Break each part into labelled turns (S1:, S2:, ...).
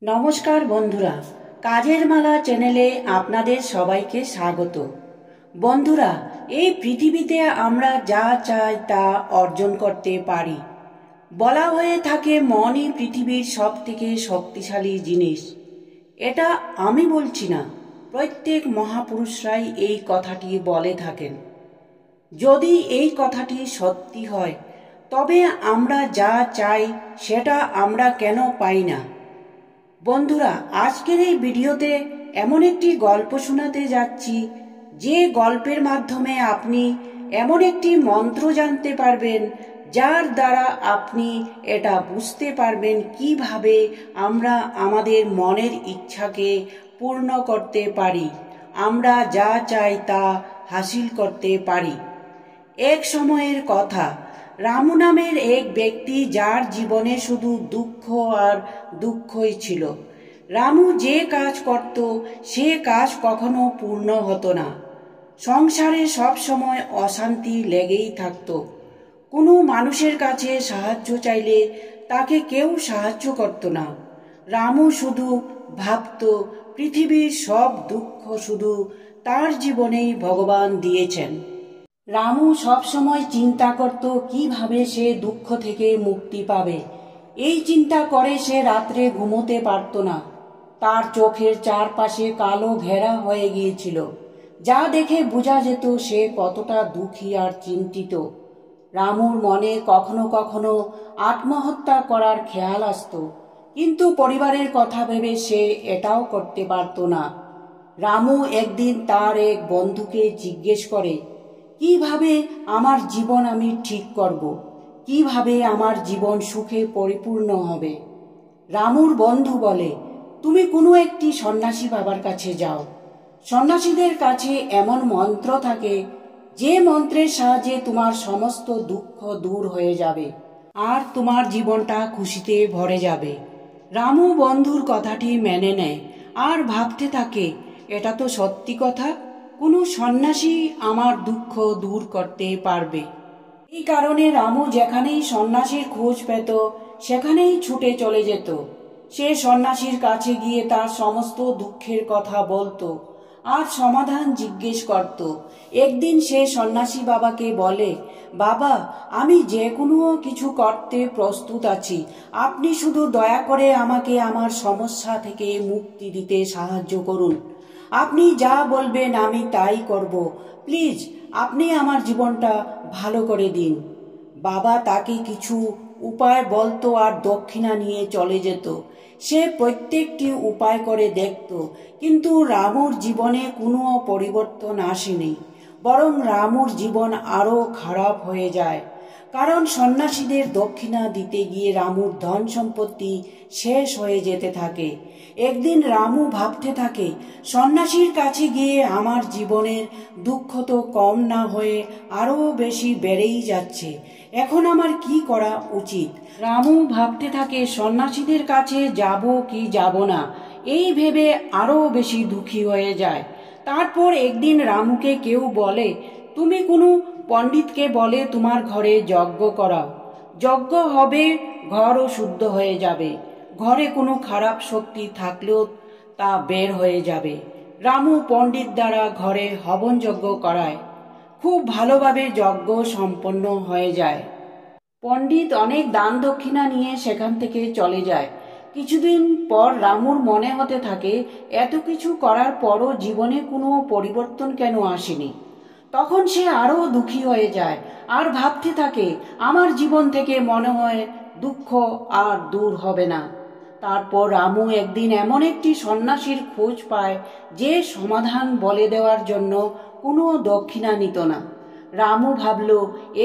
S1: নমস্কার বন্ধুরা, কাজের মালা চ্যানেলে আপনাদের সবাইকে স্বাগত। বন্ধুরা, এই পৃথিবীতে আমরা যা চাই তা অর্জন করতে পারি। বলা হয়ে থাকে মনই পৃথিবীর সবথেকে শক্তিশালী জিনিস। এটা আমি বলছি না, প্রত্যেক মহাপুরুষরাই এই কথাটি বলে থাকেন। যদি এই কথাটি সত্যি হয়, তবে আমরা যা চাই সেটা আমরা কেন পাই না? বন্ধুরা, আজকের এই ভিডিওতে এমন একটি গল্প শোনাতে যাচ্ছি, যে গল্পের মাধ্যমে আপনি এমন একটি মন্ত্র জানতে পারবেন, যার দ্বারা আপনি এটা বুঝতে পারবেন কিভাবে আমরা আমাদের মনের ইচ্ছাকে পূর্ণ করতে পারি, আমরা যা চাই তা হাসিল করতে পারি। এক সময়ের কথা, রামু নামের এক ব্যক্তি, যার জীবনে শুধু দুঃখ আর দুঃখই ছিল। রামু যে কাজ করত সে কাজ কখনো পূর্ণ হতো না। সংসারে সব সময় অশান্তি লেগেই থাকত। কোনো মানুষের কাছে সাহায্য চাইলে তাকে কেউ সাহায্য করত না। রামু শুধু ভাবত, পৃথিবীর সব দুঃখ শুধু তার জীবনেই ভগবান দিয়েছেন। রামু সব সময় চিন্তা করত কিভাবে সে দুঃখ থেকে মুক্তি পাবে। এই চিন্তা করে সে রাত্রে ঘুমোতে পারত না। তার চোখের চারপাশে কালো ঘেরা হয়ে গিয়েছিল, যা দেখে বোঝা যেত সে কতটা দুঃখী আর চিন্তিত। রামুর মনে কখনো কখনো আত্মহত্যা করার খেয়াল আসত, কিন্তু পরিবারের কথা ভেবে সে এটাও করতে পারত না। রামু একদিন তার এক বন্ধুকে জিজ্ঞেস করে, কিভাবে আমার জীবন আমি ঠিক করব, কিভাবে আমার জীবন সুখে পরিপূর্ণ হবে? রামুর বন্ধু বলে, তুমি কোনো একটি সন্ন্যাসী বাবার কাছে যাও। সন্ন্যাসীদের কাছে এমন মন্ত্র থাকে, যে মন্ত্রের সাহায্যে তোমার সমস্ত দুঃখ দূর হয়ে যাবে আর তোমার জীবনটা খুশিতে ভরে যাবে। রামু বন্ধুর কথাটি মেনে নেয় আর ভাবতে থাকে, এটা তো সত্যি কথা, কোনো সন্ন্যাসী আমার দুঃখ দূর করতে পারবে। এই কারণে রামু যেখানেই সন্ন্যাসীর খোঁজ পেত সেখানেই ছুটে চলে যেত। সে সন্ন্যাসীর কাছে গিয়ে তার সমস্ত দুঃখের কথা বলতো আর সমাধান জিজ্ঞেস করত। একদিন সে সন্ন্যাসী বাবাকে বলে, বাবা, আমি যে কোনো কিছু করতে প্রস্তুত আছি, আপনি শুধু দয়া করে আমাকে আমার সমস্যা থেকে মুক্তি দিতে সাহায্য করুন। আপনি যা বলবেন আমি তাই করব। প্লিজ, আপনি আমার জীবনটা ভালো করে দিন। বাবা তাকে কিছু উপায় বলতো আর দক্ষিণা নিয়ে চলে যেত। সে প্রত্যেকটি উপায় করে দেখত, কিন্তু রামুর জীবনে কোনো পরিবর্তন আসেনি। বরং রামুর জীবন আরো খারাপ হয়ে যায়, কারণ সন্ন্যাসীদের দক্ষিণা দিতে গিয়ে রামুর ধন সম্পত্তি শেষ হয়ে যেতে থাকে। একদিন রামু ভাবতে থাকে, সন্ন্যাসীর কাছে গিয়ে আমার জীবনের দুঃখ তো কম না হয়ে আরো বেশি বেড়েই যাচ্ছে। এখন আমার কি করা উচিত? রামু ভাবতে থাকে, সন্ন্যাসীদের কাছে যাব কি যাব না, এই ভেবে আরো বেশি দুঃখী হয়ে যায়। তারপর একদিন রামুকে কেউ বলে, তুমি কোনো পণ্ডিতকে বলে তোমার ঘরে যজ্ঞ করাও। যজ্ঞ হবে, ঘরও শুদ্ধ হয়ে যাবে, ঘরে কোনো খারাপ শক্তি থাকলেও তা বের হয়ে যাবে। রামু পণ্ডিত দ্বারা ঘরে হবন যজ্ঞ করায়। খুব ভালোভাবে যজ্ঞ সম্পন্ন হয়ে যায়। পণ্ডিত অনেক দান দক্ষিণা নিয়ে সেখান থেকে চলে যায়। কিছুদিন পর রামুর মনে হতে থাকে, এত কিছু করার পরও জীবনে কোনো পরিবর্তন কেন আসেনি? তখন সে আরো দুঃখী হয়ে যায় আর ভাবতে থাকে, আমার জীবন থেকে মনে হয় দুঃখ আর দূর হবে না। তারপর রামু একদিন এমন একটি সন্ন্যাসীর খোঁজ পায়, যে সমাধান বলে দেওয়ার জন্য কোনো দক্ষিণা নিত না। রামু ভাবল,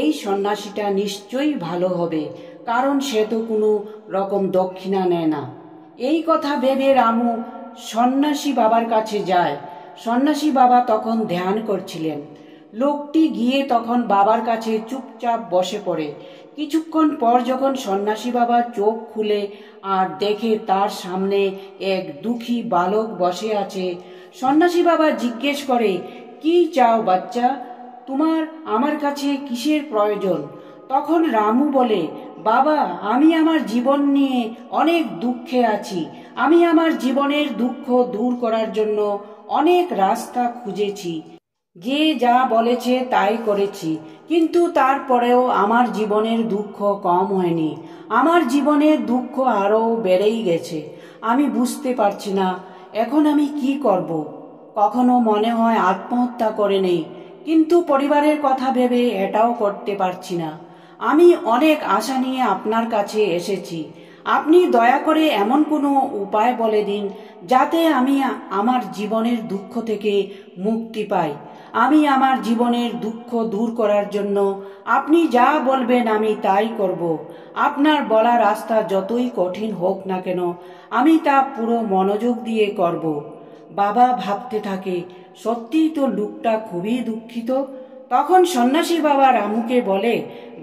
S1: এই সন্ন্যাসীটা নিশ্চয়ই ভালো হবে, কারণ সে তো কোনো রকম দক্ষিণা নেয় না। এই কথা ভেবে রামু সন্ন্যাসী বাবার কাছে যায়। সন্ন্যাসী বাবা তখন ধ্যান করছিলেন। লোকটি গিয়ে তখন বাবার কাছে চুপচাপ বসে পড়ে। কিছুক্ষণ পর যখন সন্ন্যাসী বাবা চোখ খুলে আর দেখে তার সামনে এক দুঃখী বালক বসে আছে, সন্ন্যাসী বাবা জিজ্ঞেস করে, কি চাও বাচ্চা? তোমার আমার কাছে কিসের প্রয়োজন? তখন রামু বলে, বাবা, আমি আমার জীবন নিয়ে অনেক দুঃখে আছি। আমি আমার জীবনের দুঃখ দূর করার জন্য অনেক রাস্তা খুঁজেছি, যে যা বলেছে তাই করেছি, কিন্তু তারপরেও আমার জীবনের দুঃখ কম হয়নি। আমার জীবনের দুঃখ আরও বেড়েই গেছে। আমি বুঝতে পারছি না এখন আমি কি করব। কখনো মনে হয় আত্মহত্যা করে নেই, কিন্তু পরিবারের কথা ভেবে এটাও করতে পারছি না। আমি অনেক আশা নিয়ে আপনার কাছে এসেছি। আপনি দয়া করে এমন কোনো উপায় বলে দিন যাতে আমি আমার জীবনের দুঃখ থেকে মুক্তি পাই। আমি আমার জীবনের দুঃখ দূর করার জন্য আপনি যা বলবেন আমি তাই করব। আপনার বলা রাস্তা যতই কঠিন হোক না কেন, আমি তা পুরো মনোযোগ দিয়ে করব। বাবা ভাবতে থাকে, সত্যিই তো লোকটা খুবই দুঃখিত। তখন সন্ন্যাসী বাবা রামুকে বলে,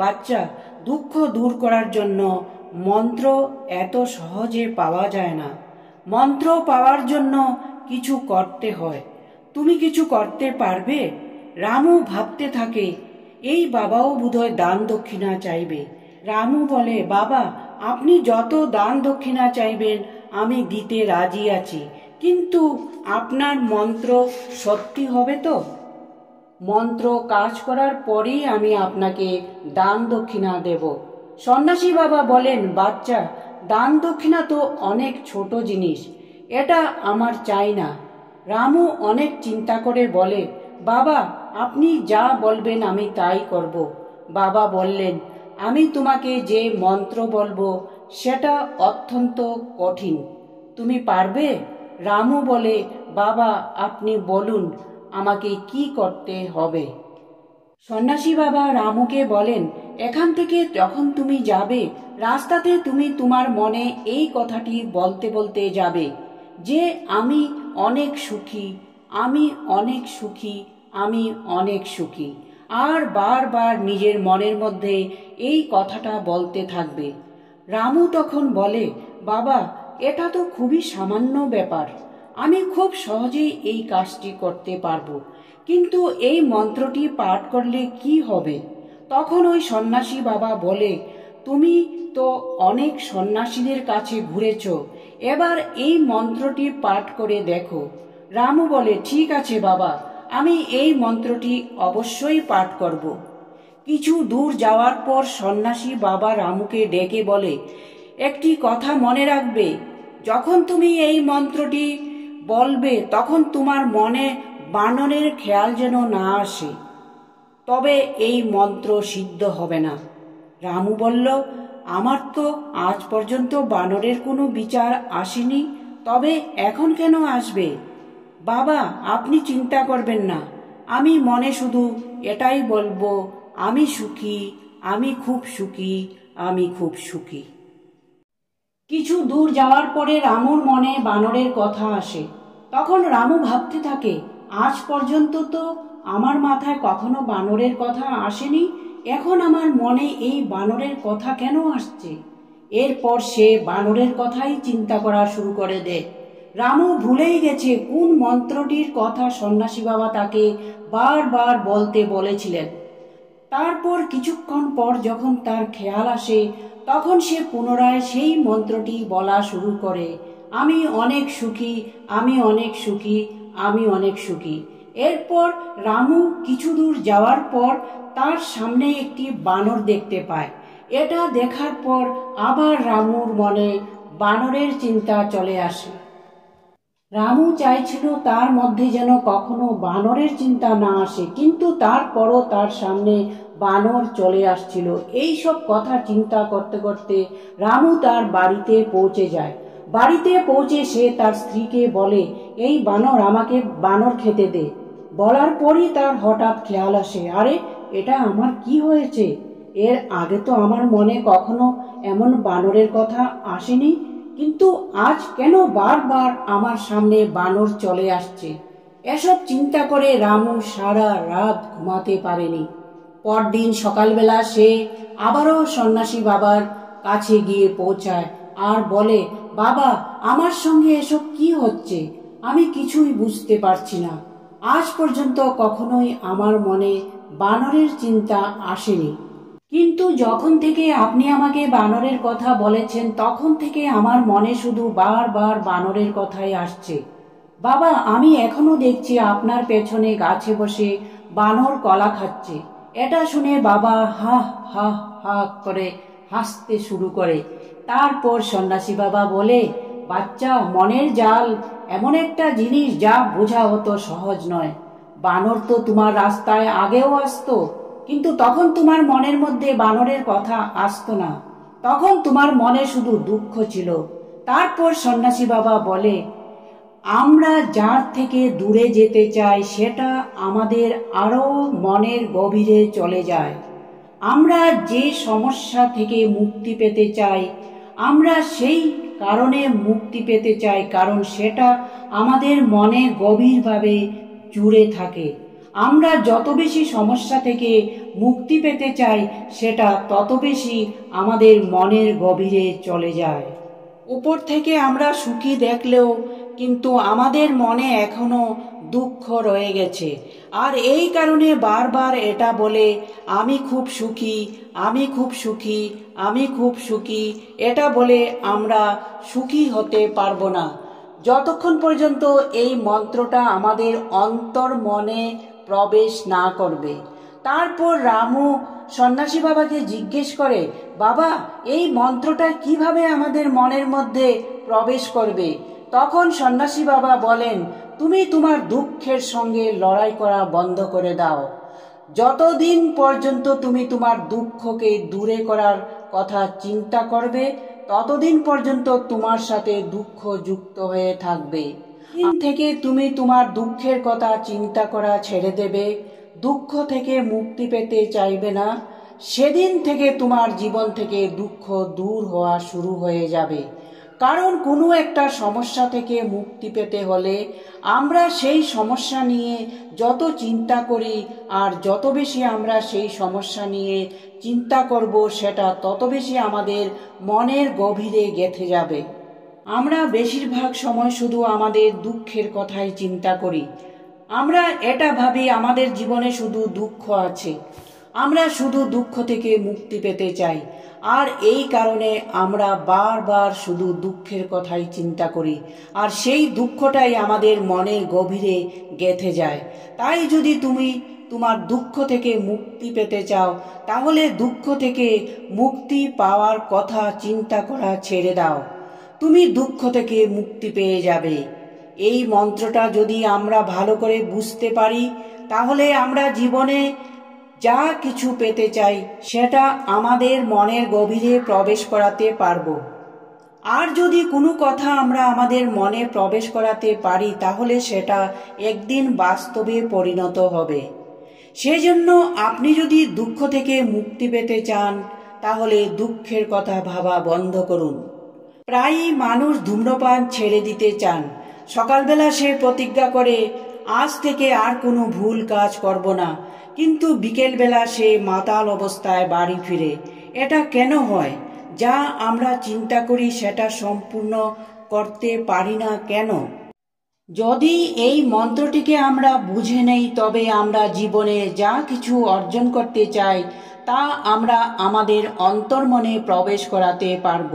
S1: বাচ্চা, দুঃখ দূর করার জন্য মন্ত্র এত সহজে পাওয়া যায় না। মন্ত্র পাওয়ার জন্য কিছু করতে হয়। তুমি কিছু করতে পারবে? রামু ভাবতে থাকে, এই বাবাও বোধহয় দান দক্ষিণা চাইবে। রামু বলে, বাবা, আপনি যত দান দক্ষিণা চাইবেন আমি দিতে রাজি আছি, কিন্তু আপনার মন্ত্র সত্যি হবে তো? মন্ত্র কাজ করার পরেই আমি আপনাকে দান দক্ষিণা দেব। সন্ন্যাসী বাবা বলেন, বাচ্চা, দান দক্ষিণা তো অনেক ছোট জিনিস, এটা আমার চাই না। রামু অনেক চিন্তা করে বলে, বাবা, আপনি যা বলবেন আমি তাই করব। বাবা বললেন, আমি তোমাকে যে মন্ত্র বলবো সেটা অত্যন্ত কঠিন, তুমি পারবে? রামু বলে, বাবা, আপনি বলুন আমাকে কি করতে হবে। সন্ন্যাসী বাবা রামুকে বলেন, এখান থেকে যখন তুমি যাবে, রাস্তাতে তুমি তোমার মনে এই কথাটি বলতে বলতে যাবে যে আমি অনেক সুখী, আমি অনেক সুখী, আমি অনেক সুখী। আর বারবার নিজের মনের মধ্যে এই কথাটা বলতে থাকবে। রামু তখন বলে, বাবা, এটা তো খুবই সামান্য ব্যাপার, আমি খুব সহজেই এই কাজটি করতে পারবো, কিন্তু এই মন্ত্রটি পাঠ করলে কি হবে? তখন ওই সন্ন্যাসী বাবা বলে, তুমি তো অনেক সন্ন্যাসীদের কাছে ঘুরেছ, এবার এই মন্ত্রটি পাঠ করে দেখো। রামু বলে, ঠিক আছে বাবা, আমি এই মন্ত্রটি অবশ্যই পাঠ করব। কিছু দূর যাওয়ার পর সন্ন্যাসী বাবা রামুকে ডেকে বলে, একটি কথা মনে রাখবে, যখন তুমি এই মন্ত্রটি বলবে তখন তোমার মনে বানরের খেয়াল যেন না আসে, তবে এই মন্ত্র সিদ্ধ হবে না। রামু বলল, আমার তো আজ পর্যন্ত বানরের কোনো বিচার আসেনি, তবে এখন কেন আসবে? বাবা, আপনি চিন্তা করবেন না, আমি মনে শুধু এটাই বলবো, আমি সুখী, আমি খুব সুখী, আমি খুব সুখী। কিছু দূর যাওয়ার পরে রামুর মনে বানরের কথা আসে। তখন রামু ভাবতে থাকে, আজ পর্যন্ত তো আমার মাথায় কখনো বানরের কথা আসেনি, এখন আমার মনে এই বানরের কথা কেন আসছে? এরপর সে বানরের কথাই চিন্তা করা শুরু করে দেয়। রামু ভুলেই গেছে কোন মন্ত্রটির কথা সন্ন্যাসী বাবা তাকে বারবার বলতে বলেছিলেন। তারপর কিছুক্ষণ পর যখন তার খেয়াল আসে, তখন সে পুনরায় সেই মন্ত্রটি বলা শুরু করে, আমি অনেক সুখী, আমি অনেক সুখী, আমি অনেক সুখী। এরপর রামু কিছু দূর যাওয়ার পর তার সামনে একটি বানর দেখতে পায়। এটা দেখার পর আবার রামুর মনে বানরের চিন্তা চলে আসে। রামু চাইছিল তার মধ্যে যেন কখনো বানরের চিন্তা না আসে, কিন্তু তারপরও তার সামনে বানর চলে আসছিল। এই সব কথা চিন্তা করতে করতে রামু তার বাড়িতে পৌঁছে যায়। বাড়িতে পৌঁছে সে তার স্ত্রীকে বলে, এই বানর আমাকে বানর খেতে দে। বলার পরই তার হঠাৎ খেয়াল আসে, আরে, এটা আমার কি হয়েছে? এর আগে তো আমার মনে কখনো এমন বানরের কথা আসেনি, কিন্তু আজ কেন বারবার আমার সামনে বানর চলে আসছে? এসব চিন্তা করে রামু সারা রাত ঘুমাতে পারেনি। পরদিন সকালবেলা সে আবারও সন্ন্যাসী বাবার কাছে গিয়ে পৌঁছায় আর বলে, বাবা, আমার সঙ্গে এসব কি হচ্ছে? আমি কিছুই বুঝতে পারছি না। আজ পর্যন্ত কখনোই আমার মনে বানরের চিন্তা আসেনি, কিন্তু যখন থেকে আপনি আমাকে বানরের কথা বলেছেন তখন থেকে আমার মনে শুধু বারবার বানরের কথাই আসছে। বাবা, আমি এখনো দেখছি আপনার পেছনে গাছে বসে বানর কলা খাচ্ছে। এটা শুনে বাবা হা হা হা করে হাসতে শুরু করে। তারপর সন্ন্যাসী বাবা বলে, বাচ্চা, মনের জাল এমন একটা জিনিস যা বোঝা অত সহজ নয়। বানর তো তোমার রাস্তায় আগেও আসতো, কিন্তু তখন তোমার মনের মধ্যে বানরের কথা আসতো না, তখন তোমার মনে শুধু দুঃখ ছিল। তারপর সন্ন্যাসী বাবা বলে, আমরা যার থেকে দূরে যেতে চাই সেটা আমাদের আরো মনের গভীরে চলে যায়। আমরা যে সমস্যা থেকে মুক্তি পেতে চাই, আমরা সেই কারণে মুক্তি পেতে চাই কারণ সেটা আমাদের মনে গভীরভাবে জুড়ে থাকে। আমরা যত বেশি সমস্যা থেকে মুক্তি পেতে চাই সেটা তত বেশি আমাদের মনের গভীরে চলে যায়। উপর থেকে আমরা সুখী দেখলেও কিন্তু আমাদের মনে এখনো দুঃখ রয়ে গেছে, আর এই কারণে বারবার এটা বলে, আমি খুব সুখী, আমি খুব সুখী, আমি খুব সুখী। এটা বলে আমরা সুখী হতে পারবো না যতক্ষণ পর্যন্ত এই মন্ত্রটা আমাদের অন্তর মনে প্রবেশ না করবে। তারপর রামু সন্ন্যাসী বাবাকে জিজ্ঞেস করে, বাবা, এই মন্ত্রটা কিভাবে আমাদের মনের মধ্যে প্রবেশ করবে? তখন সন্ন্যাসী বাবা বলেন, তুমি তোমার দুঃখের সঙ্গে লড়াই করা বন্ধ করে দাও। যতদিন পর্যন্ত তুমি তোমার দুঃখকে দূরে করার কথা চিন্তা করবে ততদিন পর্যন্ত তোমার সাথে দুঃখ যুক্ত হয়ে থাকবে। দিন থেকে তুমি তোমার দুঃখের কথা চিন্তা করা ছেড়ে দেবে, দুঃখ থেকে মুক্তি পেতে চাইবে না, সেদিন থেকে তোমার জীবন থেকে দুঃখ দূর হওয়া শুরু হয়ে যাবে। কারণ কোনো একটা সমস্যা থেকে মুক্তি পেতে হলে আমরা সেই সমস্যা নিয়ে যত চিন্তা করি আর যত বেশি আমরা সেই সমস্যা নিয়ে চিন্তা করব সেটা তত বেশি আমাদের মনের গভীরে গেঁথে যাবে। আমরা বেশিরভাগ সময় শুধু আমাদের দুঃখের কথাই চিন্তা করি। আমরা এটা ভাবি আমাদের জীবনে শুধু দুঃখ আছে, আমরা শুধু দুঃখ থেকে মুক্তি পেতে চাই, আর এই কারণে আমরা বারবার শুধু দুঃখের কথাই চিন্তা করি, আর সেই দুঃখটাই আমাদের মনের গভীরে গেঁথে যায়। তাই যদি তুমি তোমার দুঃখ থেকে মুক্তি পেতে চাও তাহলে দুঃখ থেকে মুক্তি পাওয়ার কথা চিন্তা করা ছেড়ে দাও, তুমি দুঃখ থেকে মুক্তি পেয়ে যাবে। এই মন্ত্রটা যদি আমরা ভালো করে বুঝতে পারি তাহলে আমরা জীবনে যা কিছু পেতে চাই সেটা আমাদের মনের গভীরে প্রবেশ করাতে পারবো। আর যদি কোনো কথা আমরা আমাদের মনে প্রবেশ করাতে পারি তাহলে সেটা একদিন বাস্তবে পরিণত হবে। সেজন্য আপনি যদি দুঃখ থেকে মুক্তি পেতে চান তাহলে দুঃখের কথা ভাবা বন্ধ করুন। প্রায়ই মানুষ ধূম্রপান ছেড়ে দিতে চান। সকালবেলা সে প্রতিজ্ঞা করে, আজ থেকে আর কোনো ভুল কাজ করব না, কিন্তু বিকেলবেলা সে মাতাল অবস্থায় বাড়ি ফিরে। এটা কেন হয়? যা আমরা চিন্তা করি সেটা সম্পূর্ণ করতে পারি না কেন? যদি এই মন্ত্রটিকে আমরা বুঝে নেই তবে আমরা জীবনে যা কিছু অর্জন করতে চাই তা আমরা আমাদের অন্তর্মনে প্রবেশ করাতে পারব।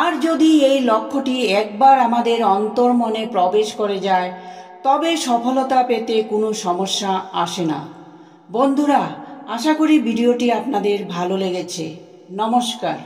S1: আর যদি এই লক্ষ্যটি একবার আমাদের অন্তর্মনে প্রবেশ করে যায় তবে সফলতা পেতে কোনো সমস্যা আসে না। বন্ধুরা, আশা করি ভিডিওটি আপনাদের ভালো লেগেছে। নমস্কার।